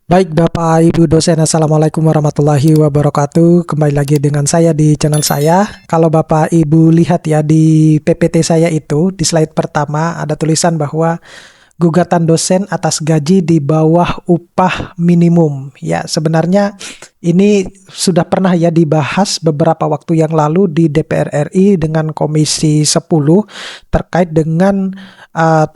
Baik Bapak Ibu dosen, Assalamualaikum warahmatullahi wabarakatuh. Kembali lagi dengan saya di channel saya. Kalau Bapak Ibu lihat ya di PPT saya itu, di slide pertama ada tulisan bahwa gugatan dosen atas gaji di bawah upah minimum. Ya, sebenarnya ini sudah pernah ya dibahas beberapa waktu yang lalu di DPR RI dengan Komisi 10 terkait dengan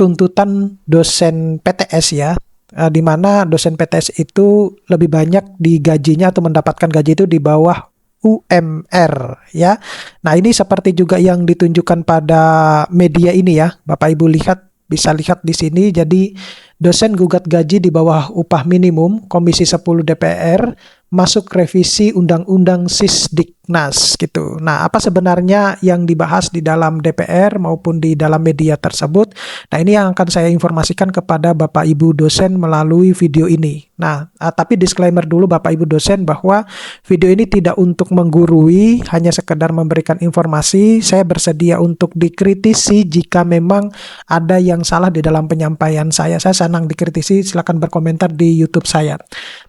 tuntutan dosen PTS ya, di mana dosen PTS itu lebih banyak digajinya atau mendapatkan gaji itu di bawah UMR ya. Nah, ini seperti juga yang ditunjukkan pada media ini ya. Bapak Ibu bisa lihat di sini. Jadi dosen gugat gaji di bawah upah minimum, Komisi 10 DPR masuk revisi Undang-Undang Sisdiknas gitu. Nah, apa sebenarnya yang dibahas di dalam DPR maupun di dalam media tersebut? Nah, ini yang akan saya informasikan kepada Bapak Ibu dosen melalui video ini. Nah, tapi disclaimer dulu Bapak Ibu dosen bahwa video ini tidak untuk menggurui, hanya sekedar memberikan informasi. Saya bersedia untuk dikritisi jika memang ada yang salah di dalam penyampaian saya. Saya senang dikritisi, silakan berkomentar di YouTube saya.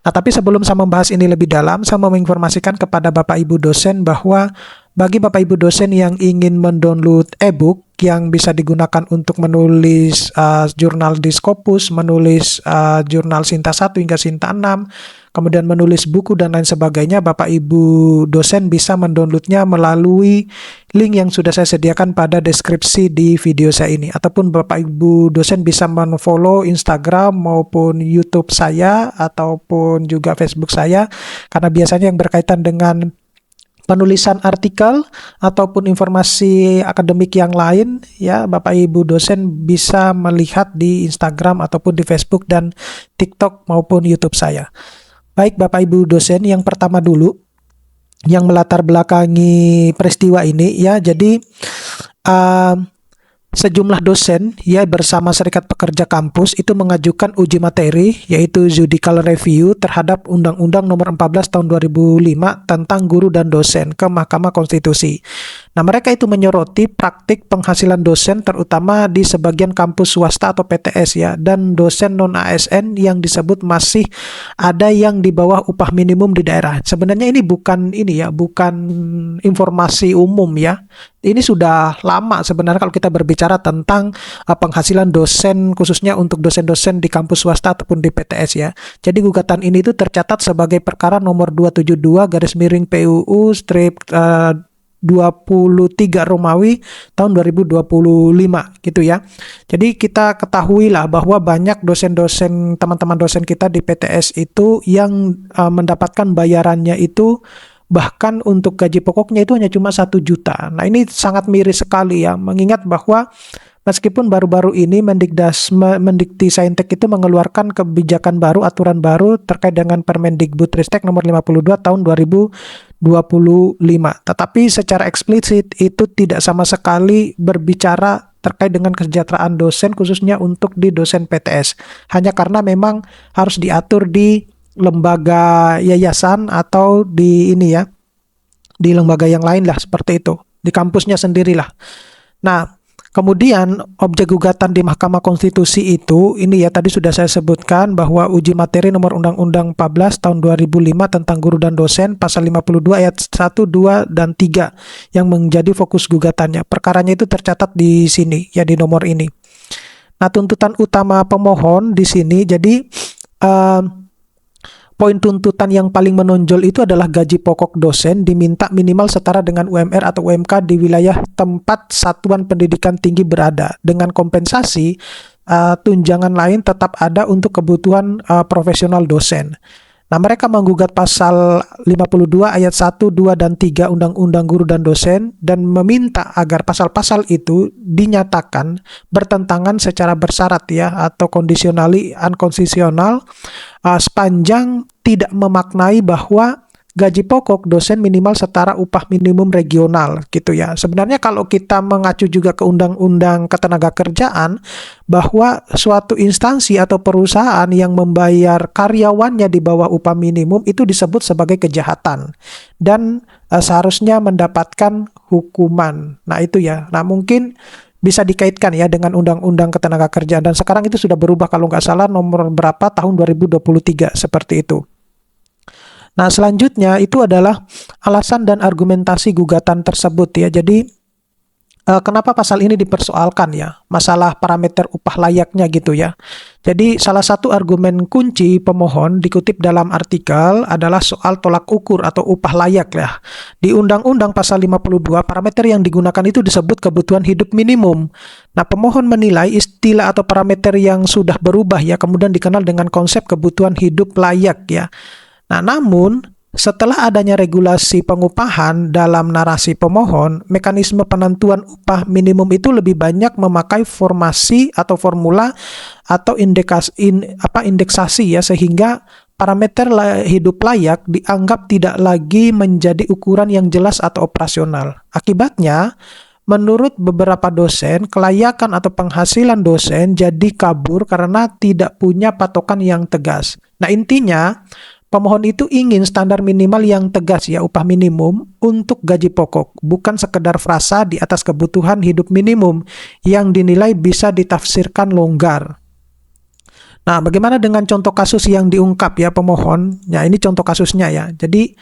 Nah, tapi sebelum saya membahas ini lebih dalam, saya mau menginformasikan kepada Bapak Ibu dosen bahwa bagi Bapak Ibu dosen yang ingin mendownload e-book yang bisa digunakan untuk menulis jurnal di Scopus, menulis jurnal Sinta 1 hingga Sinta 6, kemudian menulis buku dan lain sebagainya, Bapak Ibu dosen bisa mendownloadnya melalui link yang sudah saya sediakan pada deskripsi di video saya ini. Ataupun Bapak Ibu dosen bisa men-follow Instagram maupun YouTube saya ataupun juga Facebook saya, karena biasanya yang berkaitan dengan penulisan artikel ataupun informasi akademik yang lain ya, Bapak Ibu dosen bisa melihat di Instagram ataupun di Facebook dan TikTok maupun YouTube saya. Baik Bapak Ibu dosen, yang pertama dulu yang melatar belakangi peristiwa ini ya, jadi sejumlah dosen ya bersama Serikat Pekerja Kampus itu mengajukan uji materi yaitu judicial review terhadap Undang-Undang Nomor 14 Tahun 2005 tentang guru dan dosen ke Mahkamah Konstitusi. Nah, mereka itu menyoroti praktik penghasilan dosen terutama di sebagian kampus swasta atau PTS ya, dan dosen non-ASN yang disebut masih ada yang di bawah upah minimum di daerah. Sebenarnya ini bukan informasi umum ya. Ini sudah lama sebenarnya kalau kita berbicara tentang penghasilan dosen, khususnya untuk dosen-dosen di kampus swasta ataupun di PTS ya. Jadi gugatan ini itu tercatat sebagai perkara nomor 272 garis miring PUU strip 23 Romawi tahun 2025 gitu ya. Jadi kita ketahuilah bahwa banyak dosen-dosen, teman-teman dosen kita di PTS itu yang mendapatkan bayarannya itu bahkan untuk gaji pokoknya itu hanya cuma 1 juta. Nah, ini sangat miris sekali ya, mengingat bahwa meskipun baru-baru ini Mendikti Saintek itu mengeluarkan kebijakan baru, aturan baru terkait dengan Permendikbudristek nomor 52 tahun 2025. Tetapi secara eksplisit itu tidak sama sekali berbicara terkait dengan kesejahteraan dosen khususnya untuk di dosen PTS. Hanya karena memang harus diatur di lembaga yayasan atau di ini ya, di lembaga yang lain lah seperti itu, di kampusnya sendirilah. Nah, kemudian objek gugatan di Mahkamah Konstitusi itu ini ya, tadi sudah saya sebutkan bahwa uji materi nomor Undang-Undang 14 tahun 2005 tentang guru dan dosen pasal 52 ayat 1, 2 dan 3 yang menjadi fokus gugatannya. Perkaranya itu tercatat di sini ya, di nomor ini. Nah, tuntutan utama pemohon di sini jadi poin tuntutan yang paling menonjol itu adalah gaji pokok dosen diminta minimal setara dengan UMR atau UMK di wilayah tempat satuan pendidikan tinggi berada, dengan kompensasi tunjangan lain tetap ada untuk kebutuhan profesional dosen. Nah, mereka menggugat pasal 52 ayat 1, 2, dan 3 Undang-Undang Guru dan Dosen dan meminta agar pasal-pasal itu dinyatakan bertentangan secara bersyarat ya, atau conditionally unconstitutional sepanjang tidak memaknai bahwa gaji pokok dosen minimal setara upah minimum regional gitu ya. Sebenarnya kalau kita mengacu juga ke Undang-Undang Ketenagakerjaan bahwa suatu instansi atau perusahaan yang membayar karyawannya di bawah upah minimum itu disebut sebagai kejahatan dan seharusnya mendapatkan hukuman. Nah, itu ya. Nah, mungkin bisa dikaitkan ya dengan Undang-Undang Ketenagakerjaan, dan sekarang itu sudah berubah kalau nggak salah nomor berapa tahun 2023 seperti itu. Nah, selanjutnya itu adalah alasan dan argumentasi gugatan tersebut ya. Jadi kenapa pasal ini dipersoalkan ya? Masalah parameter upah layaknya gitu ya. Jadi salah satu argumen kunci pemohon dikutip dalam artikel adalah soal tolak ukur atau upah layak ya. Di Undang-Undang pasal 52, parameter yang digunakan itu disebut kebutuhan hidup minimum. Nah, pemohon menilai istilah atau parameter yang sudah berubah ya, kemudian dikenal dengan konsep kebutuhan hidup layak ya. Nah, namun setelah adanya regulasi pengupahan dalam narasi pemohon, mekanisme penentuan upah minimum itu lebih banyak memakai formasi atau formula atau indeksasi ya, sehingga parameter hidup layak dianggap tidak lagi menjadi ukuran yang jelas atau operasional. Akibatnya, menurut beberapa dosen, kelayakan atau penghasilan dosen jadi kabur karena tidak punya patokan yang tegas. Nah, intinya pemohon itu ingin standar minimal yang tegas ya, upah minimum untuk gaji pokok, bukan sekedar frasa di atas kebutuhan hidup minimum yang dinilai bisa ditafsirkan longgar. Nah, bagaimana dengan contoh kasus yang diungkap ya pemohon? Ya, ini contoh kasusnya ya. Jadi,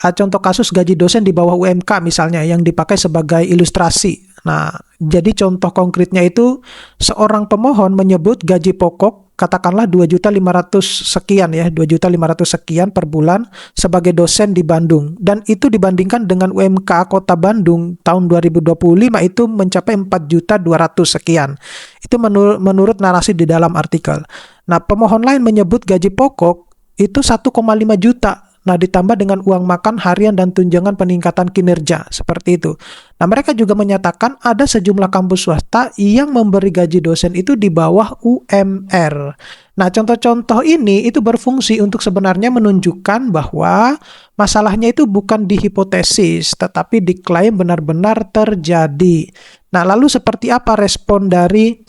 contoh kasus gaji dosen di bawah UMK misalnya yang dipakai sebagai ilustrasi. Nah, jadi contoh konkretnya itu seorang pemohon menyebut gaji pokok katakanlah 2.500.000 sekian ya, 2.500.000 sekian per bulan sebagai dosen di Bandung, dan itu dibandingkan dengan UMK Kota Bandung tahun 2025 itu mencapai 4.200.000 sekian. Itu menurut narasi di dalam artikel. Nah, pemohon lain menyebut gaji pokok itu 1,5 juta. Nah, ditambah dengan uang makan harian dan tunjangan peningkatan kinerja, seperti itu. Nah, mereka juga menyatakan ada sejumlah kampus swasta yang memberi gaji dosen itu di bawah UMR. Nah, contoh-contoh ini itu berfungsi untuk sebenarnya menunjukkan bahwa masalahnya itu bukan di hipotesis, tetapi diklaim benar-benar terjadi. Nah, lalu seperti apa respon dari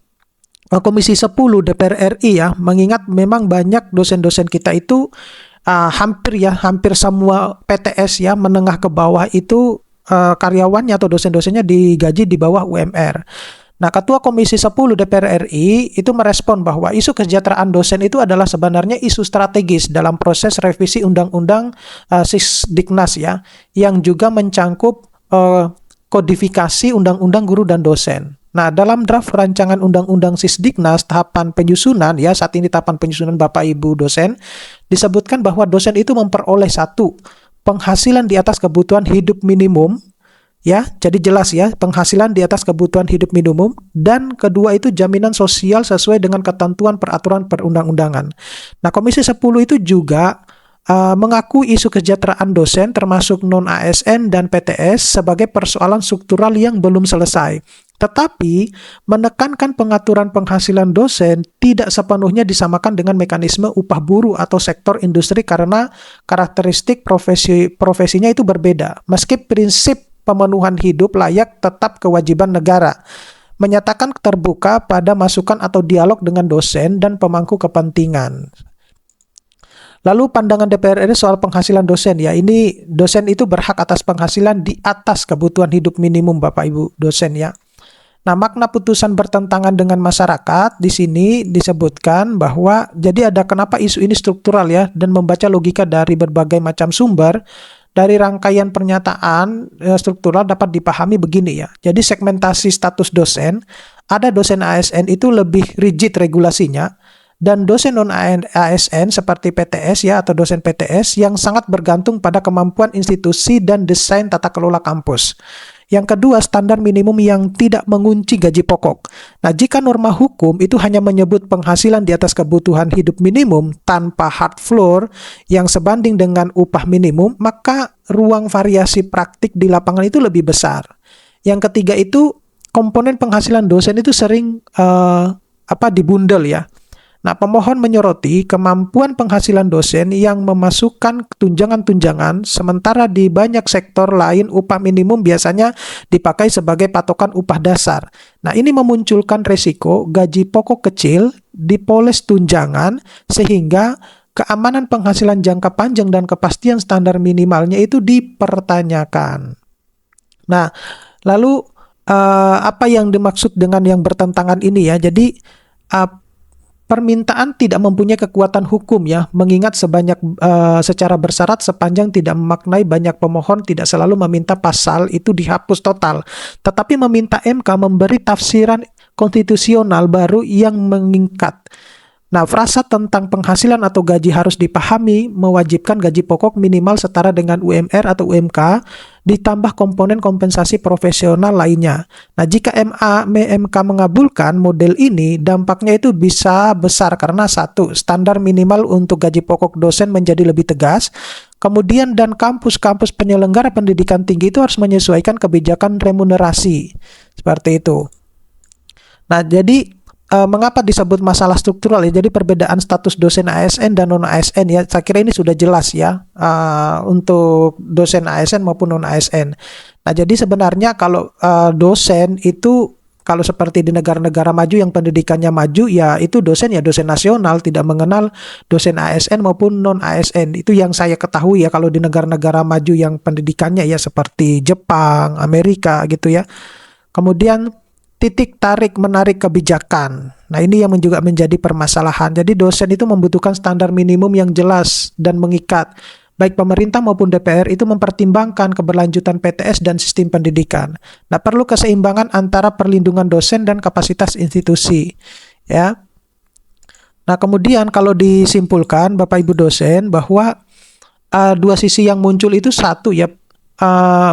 Komisi 10 DPR RI ya, mengingat memang banyak dosen-dosen kita itu hampir semua PTS ya, menengah ke bawah itu karyawannya atau dosen-dosennya digaji di bawah UMR. Nah, Ketua Komisi 10 DPR RI itu merespon bahwa isu kesejahteraan dosen itu adalah sebenarnya isu strategis dalam proses revisi Undang-Undang Sisdiknas ya, yang juga mencangkup kodifikasi Undang-Undang Guru dan Dosen. Nah, dalam draft rancangan Undang-Undang Sisdiknas tahapan penyusunan ya, saat ini tahapan penyusunan Bapak Ibu dosen, disebutkan bahwa dosen itu memperoleh satu, penghasilan di atas kebutuhan hidup minimum ya, jadi jelas ya, penghasilan di atas kebutuhan hidup minimum, dan kedua itu jaminan sosial sesuai dengan ketentuan peraturan perundang-undangan. Nah, Komisi 10 itu juga mengaku isu kesejahteraan dosen termasuk non-ASN dan PTS sebagai persoalan struktural yang belum selesai. Tetapi menekankan pengaturan penghasilan dosen tidak sepenuhnya disamakan dengan mekanisme upah buruh atau sektor industri karena karakteristik profesinya itu berbeda. Meski prinsip pemenuhan hidup layak tetap kewajiban negara, menyatakan terbuka pada masukan atau dialog dengan dosen dan pemangku kepentingan. Lalu pandangan DPR RI soal penghasilan dosen ya, ini dosen itu berhak atas penghasilan di atas kebutuhan hidup minimum Bapak Ibu dosen ya. Nah, makna putusan bertentangan dengan masyarakat di sini disebutkan bahwa jadi ada kenapa isu ini struktural ya, dan membaca logika dari berbagai macam sumber dari rangkaian pernyataan struktural dapat dipahami begini ya. Jadi segmentasi status dosen, ada dosen ASN itu lebih rigid regulasinya, dan dosen non-ASN seperti PTS ya, atau dosen PTS yang sangat bergantung pada kemampuan institusi dan desain tata kelola kampus. Yang kedua, standar minimum yang tidak mengunci gaji pokok. Nah, jika norma hukum itu hanya menyebut penghasilan di atas kebutuhan hidup minimum tanpa hard floor yang sebanding dengan upah minimum, maka ruang variasi praktik di lapangan itu lebih besar. Yang ketiga itu, komponen penghasilan dosen itu sering dibundel ya. Nah, pemohon menyoroti kemampuan penghasilan dosen yang memasukkan tunjangan-tunjangan, sementara di banyak sektor lain upah minimum biasanya dipakai sebagai patokan upah dasar. Nah, ini memunculkan resiko gaji pokok kecil dipoles tunjangan, sehingga keamanan penghasilan jangka panjang dan kepastian standar minimalnya itu dipertanyakan. Nah, lalu apa yang dimaksud dengan yang bertentangan ini ya. Jadi permintaan tidak mempunyai kekuatan hukum ya, mengingat secara bersyarat sepanjang tidak memaknai banyak pemohon tidak selalu meminta pasal itu dihapus total, tetapi meminta MK memberi tafsiran konstitusional baru yang mengikat. Nah, frasa tentang penghasilan atau gaji harus dipahami mewajibkan gaji pokok minimal setara dengan UMR atau UMK ditambah komponen kompensasi profesional lainnya. Nah, jika MK mengabulkan model ini, dampaknya itu bisa besar karena satu, standar minimal untuk gaji pokok dosen menjadi lebih tegas. Kemudian dan kampus-kampus penyelenggara pendidikan tinggi itu harus menyesuaikan kebijakan remunerasi. Seperti itu. Nah, jadi mengapa disebut masalah struktural ya? Jadi perbedaan status dosen ASN dan non ASN ya. Saya kira ini sudah jelas ya untuk dosen ASN maupun non ASN. Nah, jadi sebenarnya kalau dosen itu kalau seperti di negara-negara maju yang pendidikannya maju ya itu dosen nasional, tidak mengenal dosen ASN maupun non ASN. Itu yang saya ketahui ya kalau di negara-negara maju yang pendidikannya ya seperti Jepang, Amerika gitu ya. Kemudian titik tarik menarik kebijakan. Nah, ini yang juga menjadi permasalahan. Jadi dosen itu membutuhkan standar minimum yang jelas dan mengikat. Baik pemerintah maupun DPR itu mempertimbangkan keberlanjutan PTS dan sistem pendidikan. Nah, perlu keseimbangan antara perlindungan dosen dan kapasitas institusi. Ya. Nah, kemudian kalau disimpulkan Bapak Ibu dosen bahwa dua sisi yang muncul itu satu ya,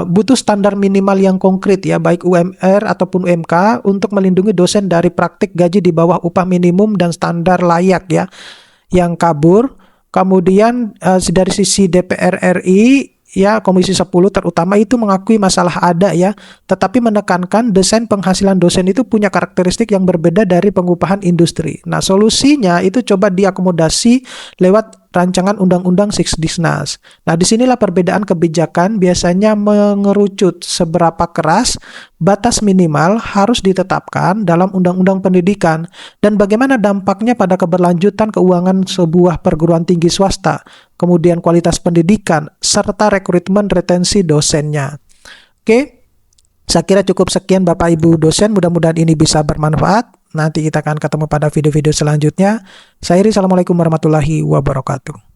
butuh standar minimal yang konkret ya, baik UMR ataupun UMK untuk melindungi dosen dari praktik gaji di bawah upah minimum dan standar layak ya, yang kabur. Kemudian dari sisi DPR RI ya, Komisi 10 terutama itu mengakui masalah ada ya, tetapi menekankan desain penghasilan dosen itu punya karakteristik yang berbeda dari pengupahan industri. Nah, solusinya itu coba diakomodasi lewat rancangan undang-undang Sisdiknas. Nah, disinilah perbedaan kebijakan biasanya mengerucut seberapa keras batas minimal harus ditetapkan dalam undang-undang pendidikan dan bagaimana dampaknya pada keberlanjutan keuangan sebuah perguruan tinggi swasta, kemudian kualitas pendidikan, serta rekrutmen retensi dosennya. Oke, saya kira cukup sekian Bapak Ibu dosen, mudah-mudahan ini bisa bermanfaat. Nanti kita akan ketemu pada video-video selanjutnya. Saya Iri, assalamualaikum warahmatullahi wabarakatuh.